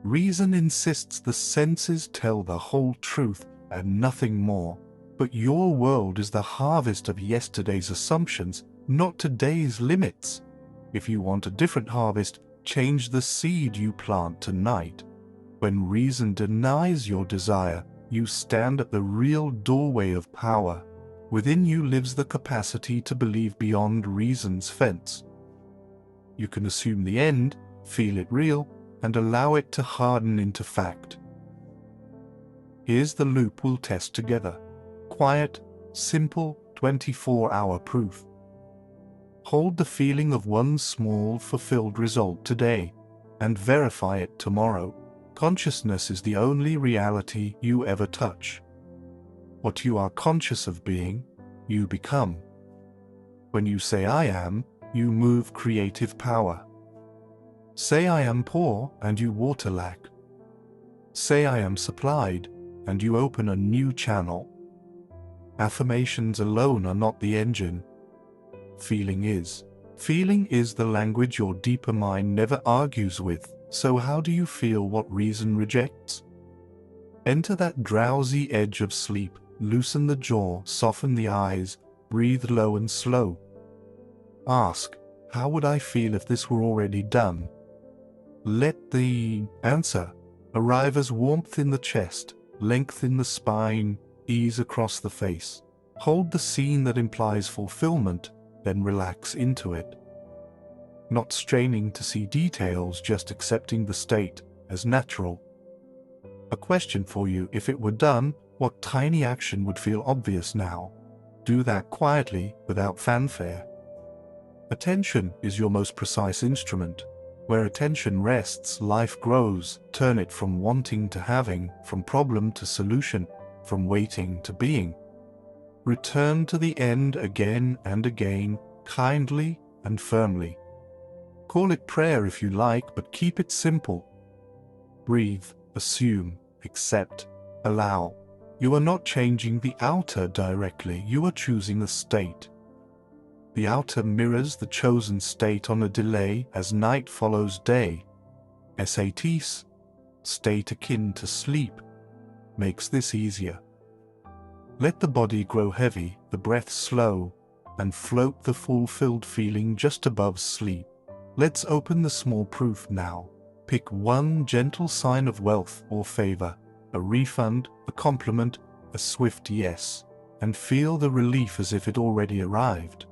Reason insists the senses tell the whole truth and nothing more, but your world is the harvest of yesterday's assumptions, not today's limits. If you want a different harvest, change the seed you plant tonight. When reason denies your desire, you stand at the real doorway of power. Within you lives the capacity to believe beyond reason's fence. You can assume the end, feel it real, and allow it to harden into fact. Here's the loop we'll test together. Quiet, simple, 24-hour proof. Hold the feeling of one small, fulfilled result today, and verify it tomorrow. Consciousness is the only reality you ever touch. What you are conscious of being, you become. When you say I am, you move creative power. Say I am poor and you water lack. Say I am supplied and you open a new channel. Affirmations alone are not the engine. Feeling is. Feeling is the language your deeper mind never argues with. So how do you feel what reason rejects? Enter that drowsy edge of sleep. Loosen the jaw, soften the eyes, breathe low and slow. Ask, how would I feel if this were already done? Let the answer arrive as warmth in the chest, length in the spine, ease across the face. Hold the scene that implies fulfillment, then relax into it. Not straining to see details, just accepting the state as natural. A question for you: if it were done, what tiny action would feel obvious now? Do that quietly, without fanfare. Attention is your most precise instrument. Where attention rests, life grows. Turn it from wanting to having, from problem to solution, from waiting to being. Return to the end again and again, kindly and firmly. Call it prayer if you like, but keep it simple. Breathe, assume, accept, allow. You are not changing the outer directly, you are choosing the state. The outer mirrors the chosen state on a delay as night follows day. SATs, state akin to sleep, makes this easier. Let the body grow heavy, the breath slow, and float the fulfilled feeling just above sleep. Let's open the small proof now. Pick one gentle sign of wealth or favor, a refund, a compliment, a swift yes, and feel the relief as if it already arrived.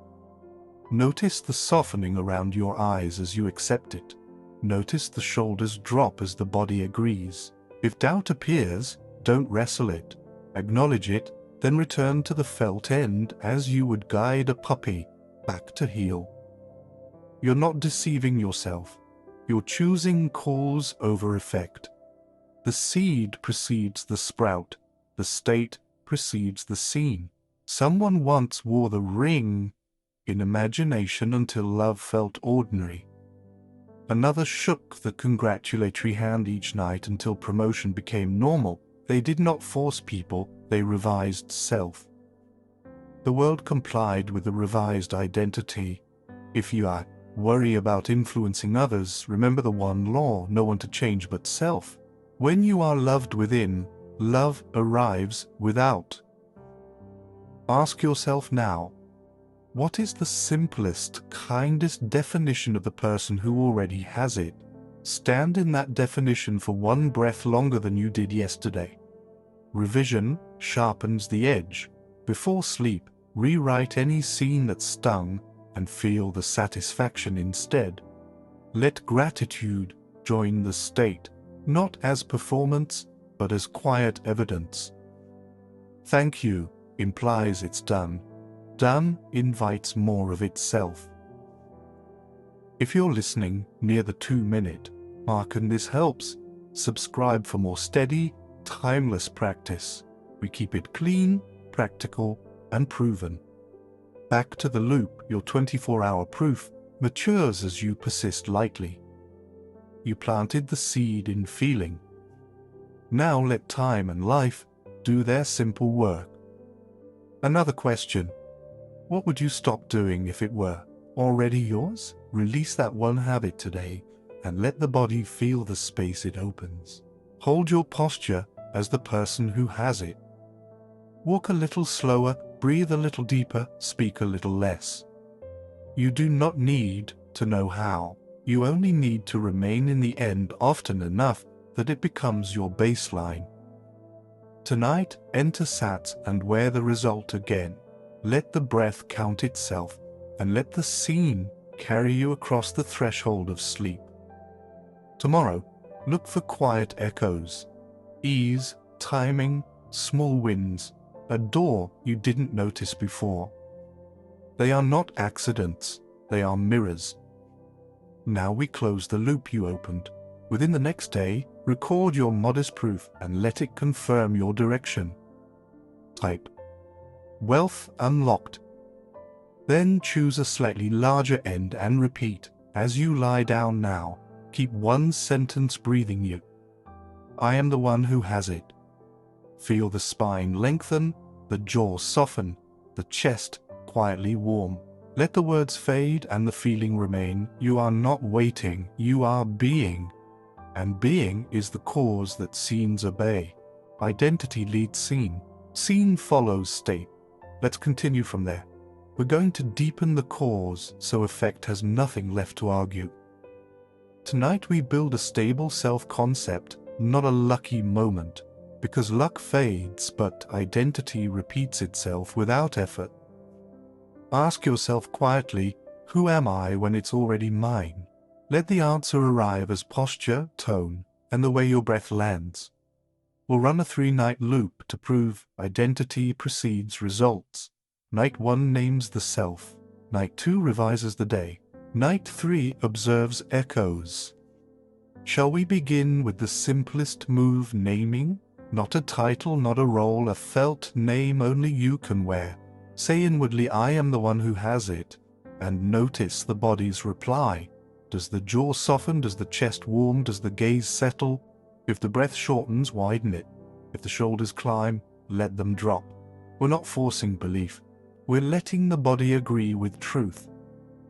Notice the softening around your eyes as you accept it. Notice the shoulders drop as the body agrees. If doubt appears, don't wrestle it. Acknowledge it, then return to the felt end as you would guide a puppy back to heel. You're not deceiving yourself. You're choosing cause over effect. The seed precedes the sprout. The state precedes the scene. Someone once wore the ring in imagination until love felt ordinary. Another shook the congratulatory hand each night until promotion became normal. They did not force people, they revised self. The world complied with the revised identity. If you worry about influencing others, remember the one law: no one to change but self. When you are loved within, love arrives without. Ask yourself now, what is the simplest, kindest definition of the person who already has it? Stand in that definition for one breath longer than you did yesterday. Revision sharpens the edge. Before sleep, rewrite any scene that stung and feel the satisfaction instead. Let gratitude join the state, not as performance, but as quiet evidence. Thank you implies it's done. Done invites more of itself. If you're listening near the 2-minute mark and this helps, subscribe for more steady, timeless practice. We keep it clean, practical, and proven. Back to the loop, your 24-hour proof matures as you persist lightly. You planted the seed in feeling. Now let time and life do their simple work. Another question: what would you stop doing if it were already yours? Release that one habit today and let the body feel the space it opens. Hold your posture as the person who has it. Walk a little slower, breathe a little deeper, speak a little less. You do not need to know how. You only need to remain in the end often enough that it becomes your baseline. Tonight, enter Sat and wear the result again. Let the breath count itself, and let the scene carry you across the threshold of sleep. Tomorrow, look for quiet echoes, ease, timing, small wins, a door you didn't notice before. They are not accidents, they are mirrors. Now we close the loop you opened. Within the next day, record your modest proof and let it confirm your direction. Type "Wealth Unlocked." Then choose a slightly larger end and repeat. As you lie down now, keep one sentence breathing you. I am the one who has it. Feel the spine lengthen, the jaw soften, the chest quietly warm. Let the words fade and the feeling remain. You are not waiting, you are being. And being is the cause that scenes obey. Identity leads scene. Scene follows state. Let's continue from there. We're going to deepen the cause so effect has nothing left to argue. Tonight we build a stable self-concept, not a lucky moment. Because luck fades, but identity repeats itself without effort. Ask yourself quietly, who am I when it's already mine? Let the answer arrive as posture, tone, and the way your breath lands. We'll run a 3-night loop to prove identity precedes results. Night 1 names the self. Night 2 revises the day. Night 3 observes echoes. Shall we begin with the simplest move, naming? Not a title, not a role, a felt name only you can wear. Say inwardly, I am the one who has it, and notice the body's reply. Does the jaw soften? Does the chest warm? Does the gaze settle? If the breath shortens, widen it. If the shoulders climb, let them drop. We're not forcing belief. We're letting the body agree with truth.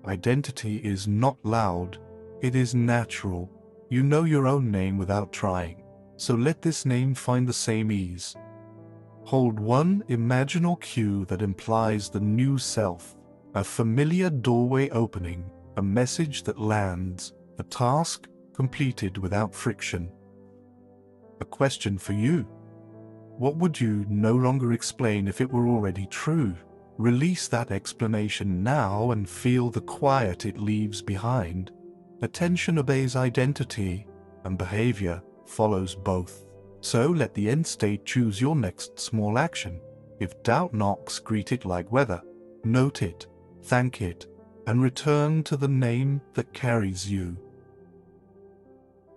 Identity is not loud. It is natural. You know your own name without trying. So let this name find the same ease. Hold one imaginal cue that implies the new self. A familiar doorway opening. A message that lands. A task completed without friction. A question for you. What would you no longer explain if it were already true? Release that explanation now and feel the quiet it leaves behind. Attention obeys identity, and behavior follows both. So let the end state choose your next small action. If doubt knocks, greet it like weather. Note it, thank it, and return to the name that carries you.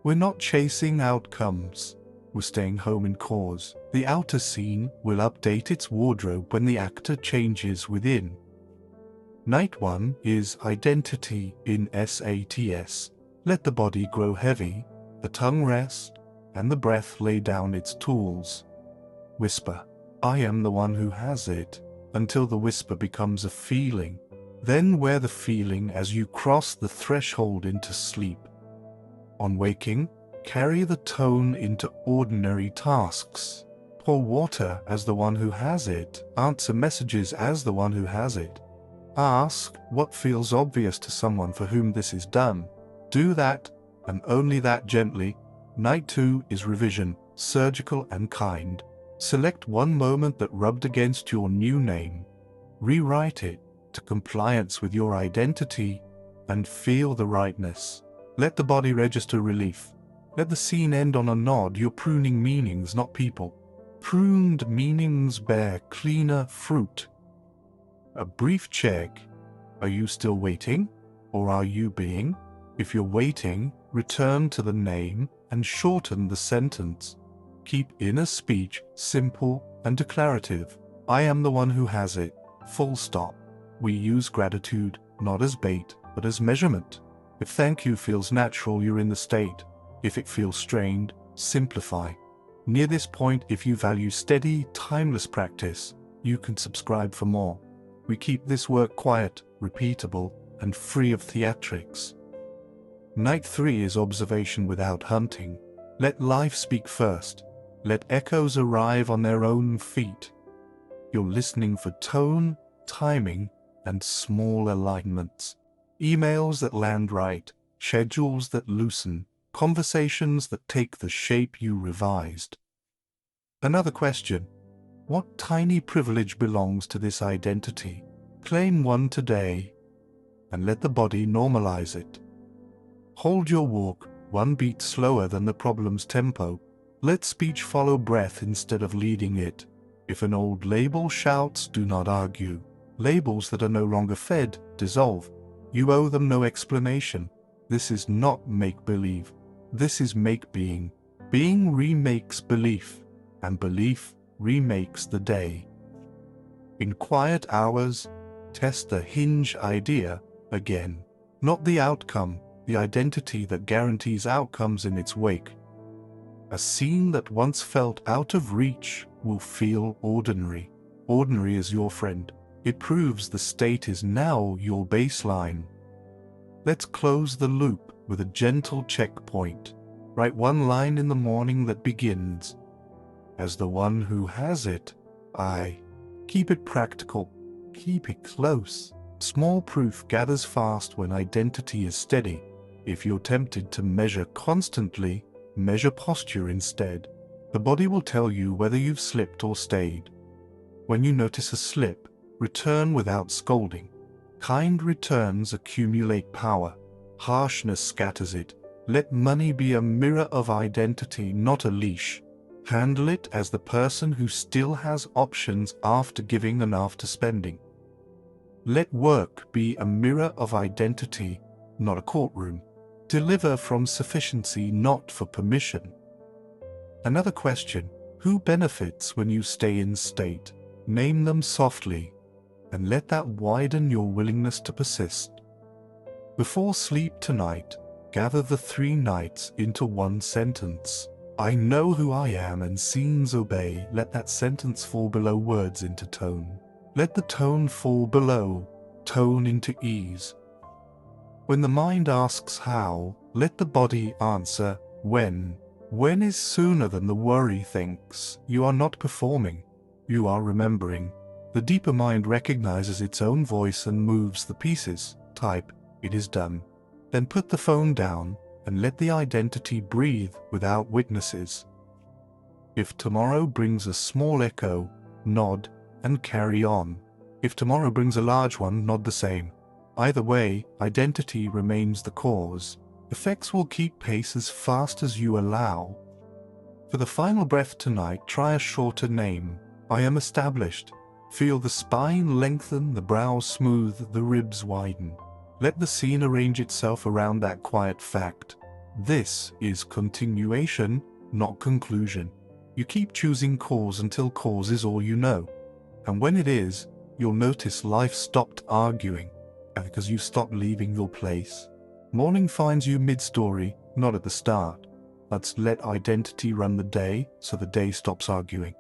We're not chasing outcomes. We're staying home in cause. The outer scene will update its wardrobe when the actor changes within. Night 1 is identity in SATS. Let the body grow heavy, the tongue rest, and the breath lay down its tools. Whisper, I am the one who has it, until the whisper becomes a feeling. Then wear the feeling as you cross the threshold into sleep. On waking, carry the tone into ordinary tasks. Pour water as the one who has it. Answer messages as the one who has it. Ask what feels obvious to someone for whom this is done. Do that, and only that gently. Night 2 is revision, surgical and kind. Select one moment that rubbed against your new name. Rewrite it to compliance with your identity and feel the rightness. Let the body register relief. Let the scene end on a nod. You're pruning meanings, not people. Pruned meanings bear cleaner fruit. A brief check. Are you still waiting, or are you being? If you're waiting, return to the name and shorten the sentence. Keep inner speech simple and declarative. I am the one who has it. Full stop. We use gratitude not as bait, but as measurement. If thank you feels natural, you're in the state. If it feels strained, simplify. Near this point, if you value steady, timeless practice, you can subscribe for more. We keep this work quiet, repeatable, and free of theatrics. Night 3 is observation without hunting. Let life speak first. Let echoes arrive on their own feet. You're listening for tone, timing, and small alignments. Emails that land right, schedules that loosen, conversations that take the shape you revised. Another question: what tiny privilege belongs to this identity? Claim one today, and let the body normalize it. Hold your walk one beat slower than the problem's tempo. Let speech follow breath instead of leading it. If an old label shouts, do not argue. Labels that are no longer fed dissolve. You owe them no explanation. This is not make-believe. This is make-being. Being remakes belief, and belief remakes the day. In quiet hours, test the hinge idea again. Not the outcome, the identity that guarantees outcomes in its wake. A scene that once felt out of reach will feel ordinary. Ordinary is your friend. It proves the state is now your baseline. Let's close the loop with a gentle checkpoint. Write one line in the morning that begins, "As the one who has it, I." Keep it practical. Keep it close. Small proof gathers fast when identity is steady. If you're tempted to measure constantly, measure posture instead. The body will tell you whether you've slipped or stayed. When you notice a slip, return without scolding. Kind returns accumulate power. Harshness scatters it. Let money be a mirror of identity, not a leash. Handle it as the person who still has options after giving and after spending. Let work be a mirror of identity, not a courtroom. Deliver from sufficiency, not for permission. Another question: who benefits when you stay in state? Name them softly, and let that widen your willingness to persist. Before sleep tonight, gather the 3 nights into one sentence. I know who I am and scenes obey. Let that sentence fall below words into tone. Let the tone fall below, tone into ease. When the mind asks how, let the body answer when. When is sooner than the worry thinks. You are not performing, you are remembering. The deeper mind recognizes its own voice and moves the pieces. Type, "It is done." Then put the phone down and let the identity breathe without witnesses. If tomorrow brings a small echo, nod and carry on. If tomorrow brings a large one, nod the same. Either way, identity remains the cause. Effects will keep pace as fast as you allow. For the final breath tonight, try a shorter name. I am established. Feel the spine lengthen, the brows smooth, the ribs widen. Let the scene arrange itself around that quiet fact. This is continuation, not conclusion. You keep choosing cause until cause is all you know. And when it is, you'll notice life stopped arguing, because you stopped leaving your place. Morning finds you mid-story, not at the start. Let's let identity run the day, so the day stops arguing.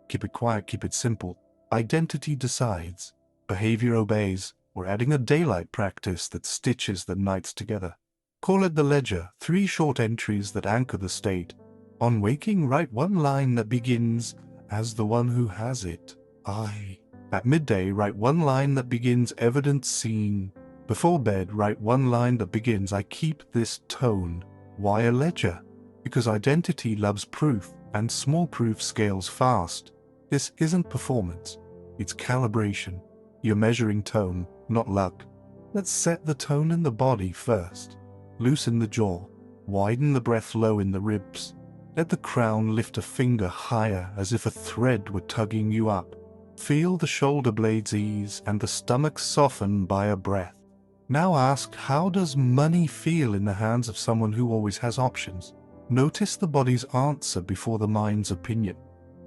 Keep it quiet, keep it simple. Identity decides. Behavior obeys. We're adding a daylight practice that stitches the nights together. Call it the ledger, 3 short entries that anchor the state. On waking, write one line that begins, "As the one who has it, I." At midday, write one line that begins, "Evidence seen." Before bed, write one line that begins, "I keep this tone." Why a ledger? Because identity loves proof, and small proof scales fast. This isn't performance, it's calibration. You're measuring tone, not luck. Let's set the tone in the body first. Loosen the jaw, widen the breath low in the ribs. Let the crown lift a finger higher as if a thread were tugging you up. Feel the shoulder blades ease and the stomach soften by a breath. Now ask, how does money feel in the hands of someone who always has options? Notice the body's answer before the mind's opinion.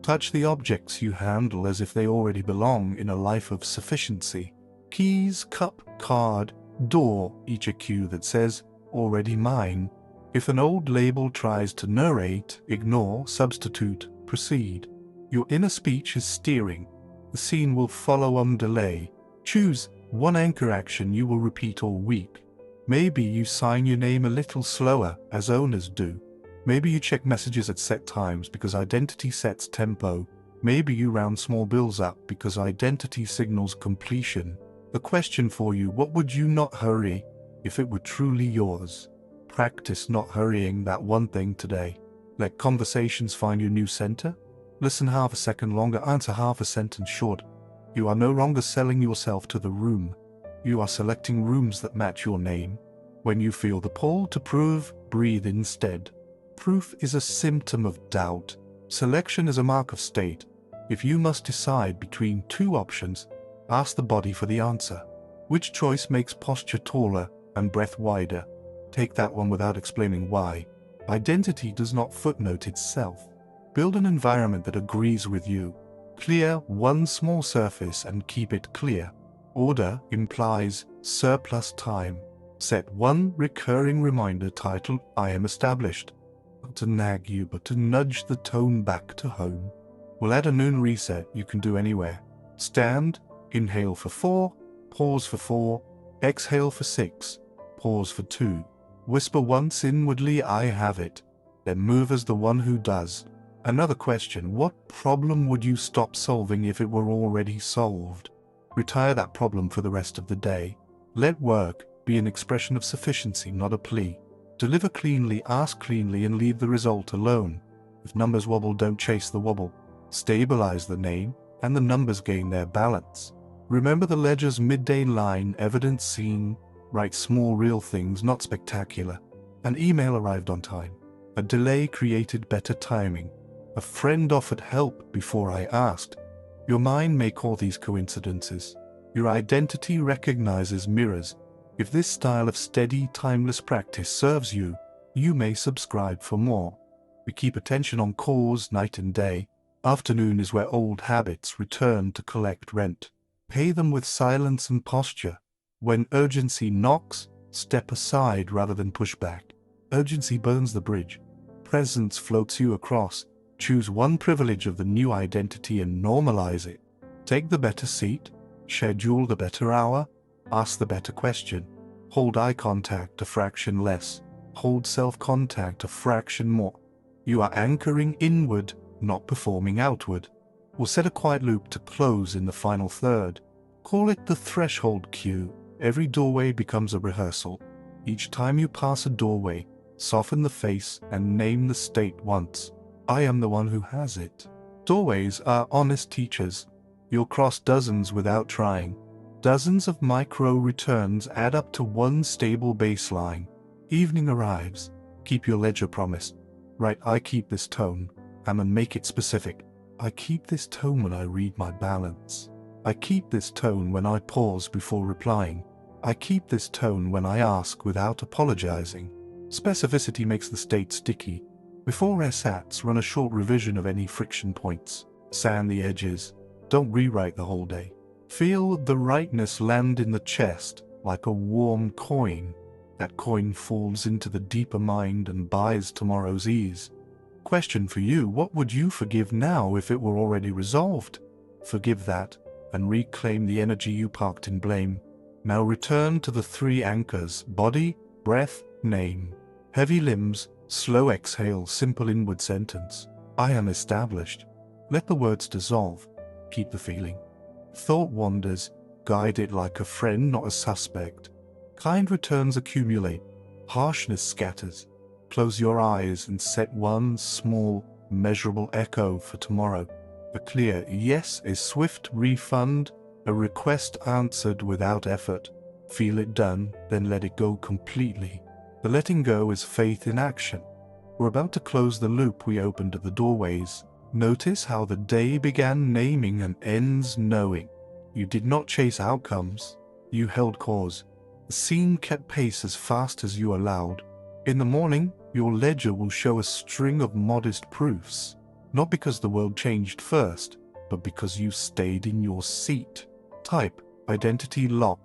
Touch the objects you handle as if they already belong in a life of sufficiency. Keys, cup, card, door, each a cue that says, "Already mine." If an old label tries to narrate, ignore, substitute, proceed. Your inner speech is steering. The scene will follow on delay. Choose one anchor action you will repeat all week. Maybe you sign your name a little slower, as owners do. Maybe you check messages at set times because identity sets tempo. Maybe you round small bills up because identity signals completion. The question for you: what would you not hurry if it were truly yours? Practice not hurrying that one thing today. Let conversations find your new center. Listen half a second longer, answer half a sentence short. You are no longer selling yourself to the room. You are selecting rooms that match your name. When you feel the pull to prove, breathe instead. Proof is a symptom of doubt. Selection is a mark of state. If you must decide between two options, ask the body for the answer. Which choice makes posture taller and breath wider? Take that one without explaining why. Identity does not footnote itself. Build an environment that agrees with you. Clear one small surface and keep it clear. Order implies surplus time. Set one recurring reminder titled "I am established." Not to nag you, but to nudge the tone back to home. We'll add a noon reset you can do anywhere. Stand, inhale for 4, pause for 4, exhale for 6, pause for 2. Whisper once inwardly, "I have it." Then move as the one who does. Another question: what problem would you stop solving if it were already solved? Retire that problem for the rest of the day. Let work be an expression of sufficiency, not a plea. Deliver cleanly, ask cleanly, and leave the result alone. If numbers wobble, don't chase the wobble. Stabilize the name, and the numbers gain their balance. Remember the ledger's midday line: evidence seen. Write small, real things, not spectacular. An email arrived on time. A delay created better timing. A friend offered help before I asked. Your mind may call these coincidences. Your identity recognizes mirrors. If this style of steady, timeless practice serves you, you may subscribe for more. We keep attention on cause night and day. Afternoon is where old habits return to collect rent. Pay them with silence and posture. When urgency knocks, step aside rather than push back. Urgency burns the bridge. Presence floats you across. Choose one privilege of the new identity and normalize it. Take the better seat. Schedule the better hour. Ask the better question. Hold eye contact a fraction less. Hold self-contact a fraction more. You are anchoring inward, not performing outward. We'll set a quiet loop to close in the final third. Call it the threshold cue. Every doorway becomes a rehearsal. Each time you pass a doorway, soften the face and name the state once. I am the one who has it. Doorways are honest teachers. You'll cross dozens without trying. Dozens of micro returns add up to one stable baseline. Evening arrives. Keep your ledger promise. Write, "I keep this tone," and then make it specific. I keep this tone when I read my balance. I keep this tone when I pause before replying. I keep this tone when I ask without apologizing. Specificity makes the state sticky. Before SATs, run a short revision of any friction points. Sand the edges. Don't rewrite the whole day. Feel the rightness land in the chest like a warm coin. That coin falls into the deeper mind and buys tomorrow's ease. Question for you: what would you forgive now if it were already resolved? Forgive that and reclaim the energy you parked in blame. Now return to the 3 anchors: body, breath, name. Heavy limbs, slow exhale, simple inward sentence. I am established. Let the words dissolve. Keep the feeling. Thought wanders. Guide it like a friend, not a suspect. Kind returns accumulate. Harshness scatters. Close your eyes and set one small, measurable echo for tomorrow. A clear yes is swift refund, a request answered without effort. Feel it done, then let it go completely. The letting go is faith in action. We're about to close the loop we opened at the doorways. Notice how the day began naming and ends knowing. You did not chase outcomes. You held cause. The scene kept pace as fast as you allowed. In the morning, your ledger will show a string of modest proofs. Not because the world changed first, but because you stayed in your seat. Type, identity locked,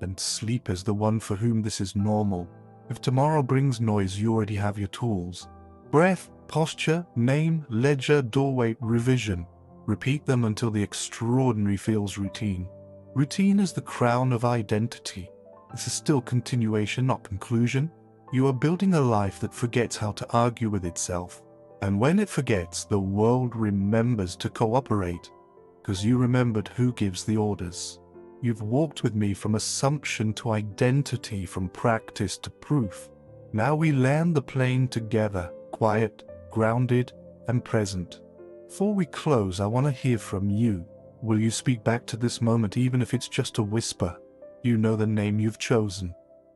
and sleep as the one for whom this is normal. If tomorrow brings noise, you already have your tools. Breath, posture, name, ledger, doorway, revision. Repeat them until the extraordinary feels routine. Routine is the crown of identity. This is still continuation, not conclusion. You are building a life that forgets how to argue with itself. And when it forgets, the world remembers to cooperate, because you remembered who gives the orders. You've walked with me from assumption to identity, from practice to proof. Now we land the plane together, quiet, grounded, and present. Before we close, I want to hear from you. Will you speak back to this moment, even if it's just a whisper? You know the name you've chosen.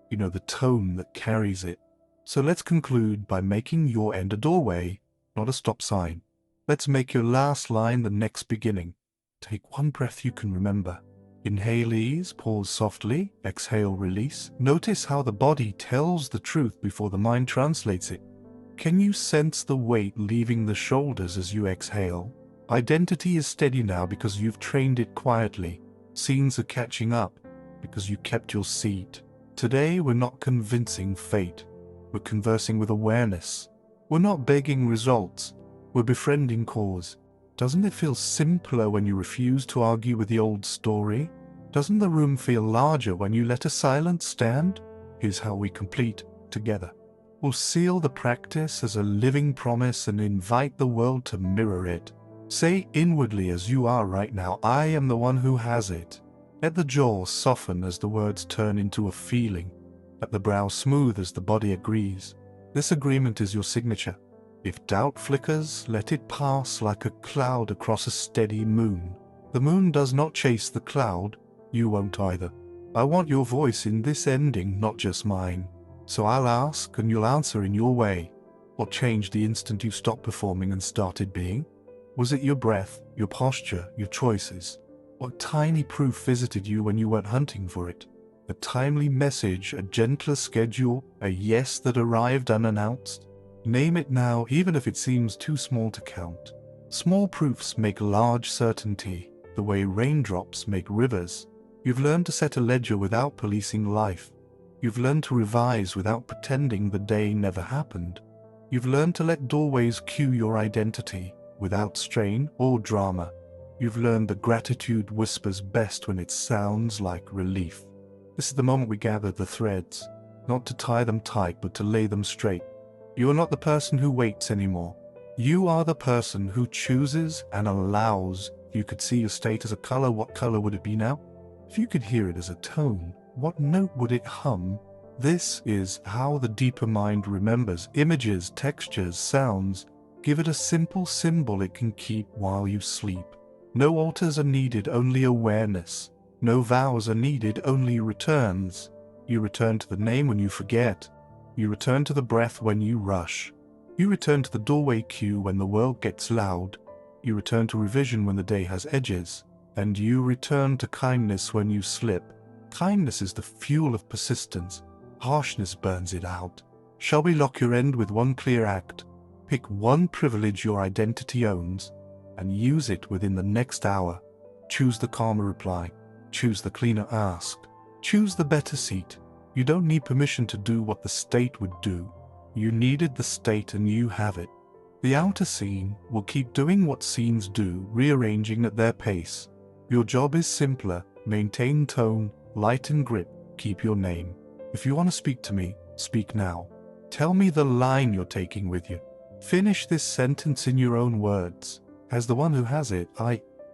You know the tone that carries it. So let's conclude by making your end a doorway, not a stop sign. Let's make your last line the next beginning. Take one breath you can remember. Inhale, ease, pause softly, exhale, release. Notice how the body tells the truth before the mind translates it. Can you sense the weight leaving the shoulders as you exhale? Identity is steady now because you've trained it quietly. Scenes are catching up because you kept your seat. Today we're not convincing fate. We're conversing with awareness. We're not begging results. We're befriending cause. Doesn't it feel simpler when you refuse to argue with the old story? Doesn't the room feel larger when you let a silence stand? Here's how we complete together. We'll seal the practice as a living promise and invite the world to mirror it. Say inwardly as you are right now, I am the one who has it. Let the jaw soften as the words turn into a feeling. Let the brow smooth as the body agrees. This agreement is your signature. If doubt flickers, let it pass like a cloud across a steady moon. The moon does not chase the cloud. You won't either. I want your voice in this ending, not just mine. So I'll ask and you'll answer in your way. What changed the instant you stopped performing and started being? Was it your breath, your posture, your choices? What tiny proof visited you when you weren't hunting for it? A timely message, a gentler schedule, a yes that arrived unannounced? Name it now, even if it seems too small to count. Small proofs make large certainty, the way raindrops make rivers. You've learned to set a ledger without policing life. You've learned to revise without pretending the day never happened. You've learned to let doorways cue your identity, without strain or drama. You've learned that gratitude whispers best when it sounds like relief. This is the moment we gather the threads, not to tie them tight, but to lay them straight. You are not the person who waits anymore. You are the person who chooses and allows. If you could see your state as a color, what color would it be now? If you could hear it as a tone, what note would it hum? This is how the deeper mind remembers images, textures, sounds. Give it a simple symbol it can keep while you sleep. No altars are needed, only awareness. No vows are needed, only returns. You return to the name when you forget. You return to the breath when you rush. You return to the doorway cue when the world gets loud. You return to revision when the day has edges. And you return to kindness when you slip. Kindness is the fuel of persistence. Harshness burns it out. Shall we lock your end with one clear act? Pick one privilege your identity owns and use it within the next hour. Choose the calmer reply. Choose the cleaner ask. Choose the better seat. You don't need permission to do what the state would do. You needed the state and you have it. The outer scene will keep doing what scenes do, rearranging at their pace. Your job is simpler. Maintain tone, light and grip, keep your name. If you want to speak to me, speak now. Tell me the line you're taking with you. Finish this sentence in your own words. As the one who has it,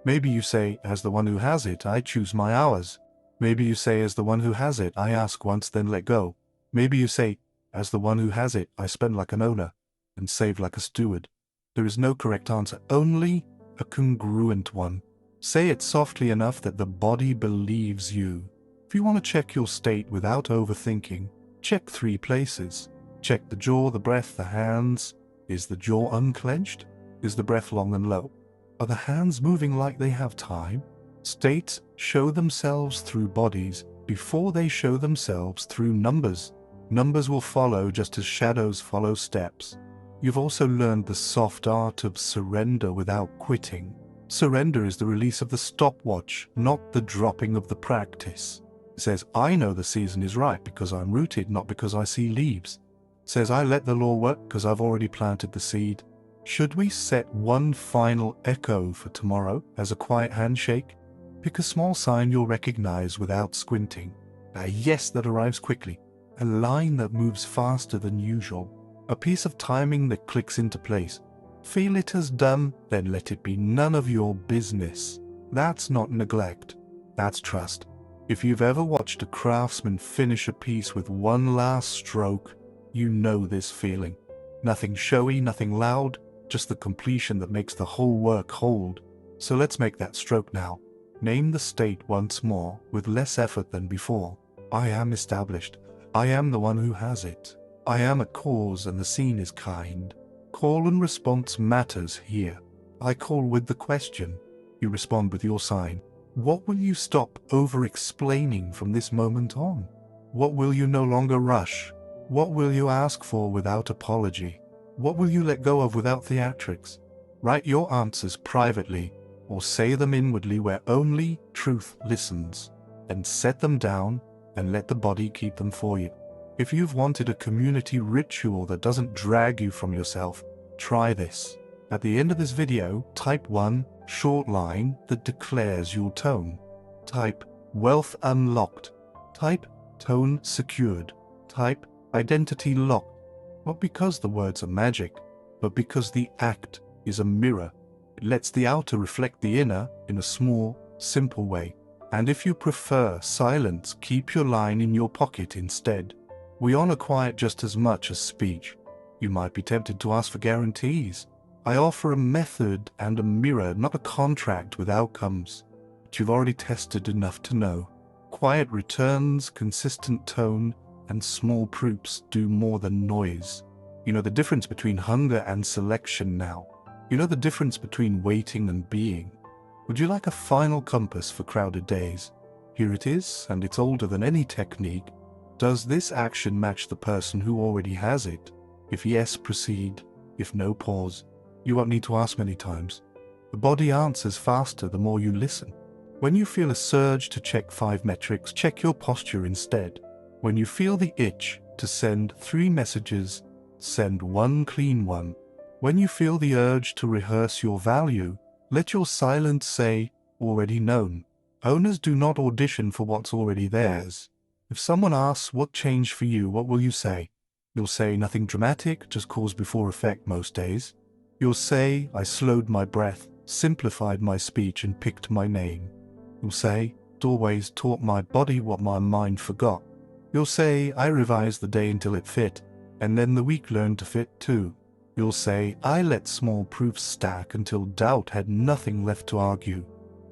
Maybe you say, as the one who has it, I choose my hours. Maybe you say, as the one who has it, I ask once then let go. Maybe you say, as the one who has it, I spend like an owner and save like a steward. There is no correct answer, only a congruent one. Say it softly enough that the body believes you. If you want to check your state without overthinking, check 3 places. Check the jaw, the breath, the hands. Is the jaw unclenched? Is the breath long and low? Are the hands moving like they have time? States show themselves through bodies before they show themselves through numbers. Numbers will follow just as shadows follow steps. You've also learned the soft art of surrender without quitting. Surrender is the release of the stopwatch, not the dropping of the practice. It says, I know the season is right because I'm rooted, not because I see leaves. It says, I let the law work because I've already planted the seed. Should we set one final echo for tomorrow as a quiet handshake? Pick a small sign you'll recognize without squinting. a yes that arrives quickly, a line that moves faster than usual, a piece of timing that clicks into place. Feel it as done, then let it be none of your business. That's not neglect, that's trust. If you've ever watched a craftsman finish a piece with one last stroke, you know this feeling. Nothing showy, nothing loud, just the completion that makes the whole work hold. So let's make that stroke now. Name the state once more, with less effort than before. I am established. I am the one who has it. I am a cause and the scene is kind. Call and response matters here. I call with the question. You respond with your sign. What will you stop over-explaining from this moment on? What will you no longer rush? What will you ask for without apology? What will you let go of without theatrics? Write your answers privately, or say them inwardly where only truth listens, and set them down and let the body keep them for you. If you've wanted a community ritual that doesn't drag you from yourself, try this. At the end of this video, type 1 short line that declares your tone. Type wealth unlocked. Type tone secured. Type identity locked. Not because the words are magic, but because the act is a mirror. It lets the outer reflect the inner in a small, simple way. And if you prefer silence, keep your line in your pocket instead. We honor quiet just as much as speech. You might be tempted to ask for guarantees. I offer a method and a mirror, not a contract with outcomes. But you've already tested enough to know. Quiet returns, consistent tone, and small proofs do more than noise. You know the difference between hunger and selection now. You know the difference between waiting and being. Would you like a final compass for crowded days? Here it is, and it's older than any technique. Does this action match the person who already has it? If yes, proceed. If no, pause. You won't need to ask many times. The body answers faster the more you listen. When you feel a surge to check 5 metrics, check your posture instead. When you feel the itch to send 3 messages, send 1 clean one. When you feel the urge to rehearse your value, let your silence say, already known. Owners do not audition for what's already theirs. If someone asks what changed for you, what will you say? You'll say nothing dramatic, just cause before effect most days. You'll say, I slowed my breath, simplified my speech, and picked my name. You'll say, doorways taught my body what my mind forgot. You'll say, I revised the day until it fit, and then the week learned to fit too. You'll say, I let small proofs stack until doubt had nothing left to argue.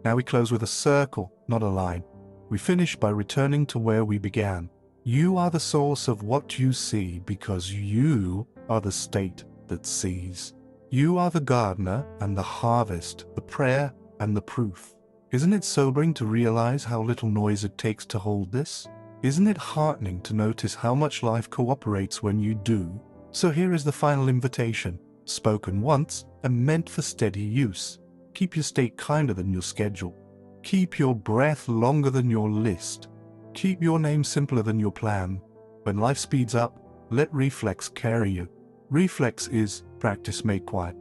Now we close with a circle, not a line. We finish by returning to where we began. You are the source of what you see because you are the state that sees. You are the gardener and the harvest, the prayer and the proof. Isn't it sobering to realize how little noise it takes to hold this? Isn't it heartening to notice how much life cooperates when you do? So here is the final invitation, spoken once and meant for steady use. Keep your state kinder than your schedule. Keep your breath longer than your list. Keep your name simpler than your plan. When life speeds up, let reflex carry you. Reflex is practice made quiet.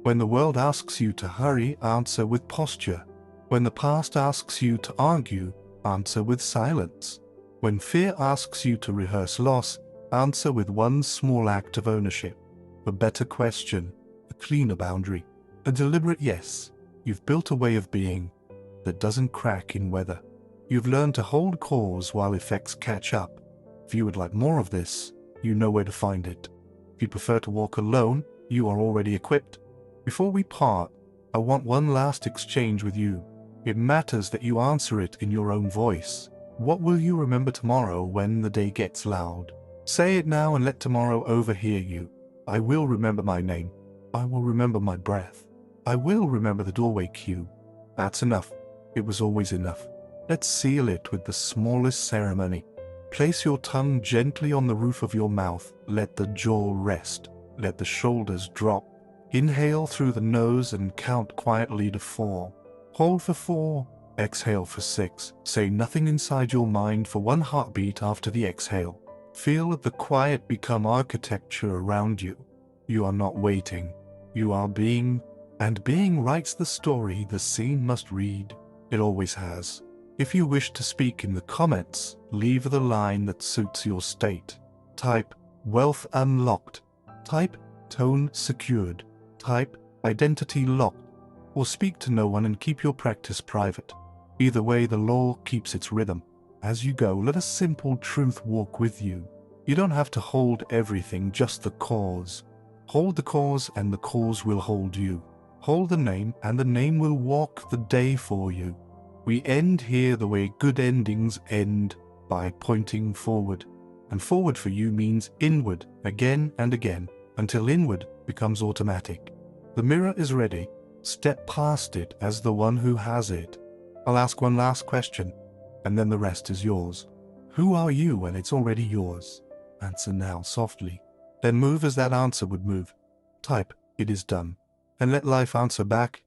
When the world asks you to hurry, answer with posture. When the past asks you to argue, answer with silence. When fear asks you to rehearse loss, answer with one small act of ownership. A better question, a cleaner boundary, a deliberate yes. You've built a way of being that doesn't crack in weather. You've learned to hold cause while effects catch up. If you would like more of this, you know where to find it. If you prefer to walk alone, you are already equipped. Before we part, I want one last exchange with you. It matters that you answer it in your own voice. What will you remember tomorrow when the day gets loud? Say it now and let tomorrow overhear you. I will remember my name. I will remember my breath. I will remember the doorway cue. That's enough. It was always enough. Let's seal it with the smallest ceremony. Place your tongue gently on the roof of your mouth. Let the jaw rest. Let the shoulders drop. Inhale through the nose and count quietly to 4. Hold for 4. Exhale for 6. Say nothing inside your mind for 1 heartbeat after the exhale. Feel the quiet become architecture around you. You are not waiting. You are being, and being writes the story the scene must read. It always has. If you wish to speak in the comments, leave the line that suits your state. Type wealth unlocked, type tone secured, type identity locked, or speak to no one and keep your practice private. Either way, the law keeps its rhythm. As you go, let a simple truth walk with you. You don't have to hold everything, just the cause. Hold the cause and the cause will hold you. Hold the name and the name will walk the day for you. We end here the way good endings end, by pointing forward. And forward for you means inward, again and again, until inward becomes automatic. The mirror is ready. Step past it as the one who has it. I'll ask one last question, and then the rest is yours. Who are you when it's already yours? Answer now softly. Then move as that answer would move. Type, it is done. And let life answer back,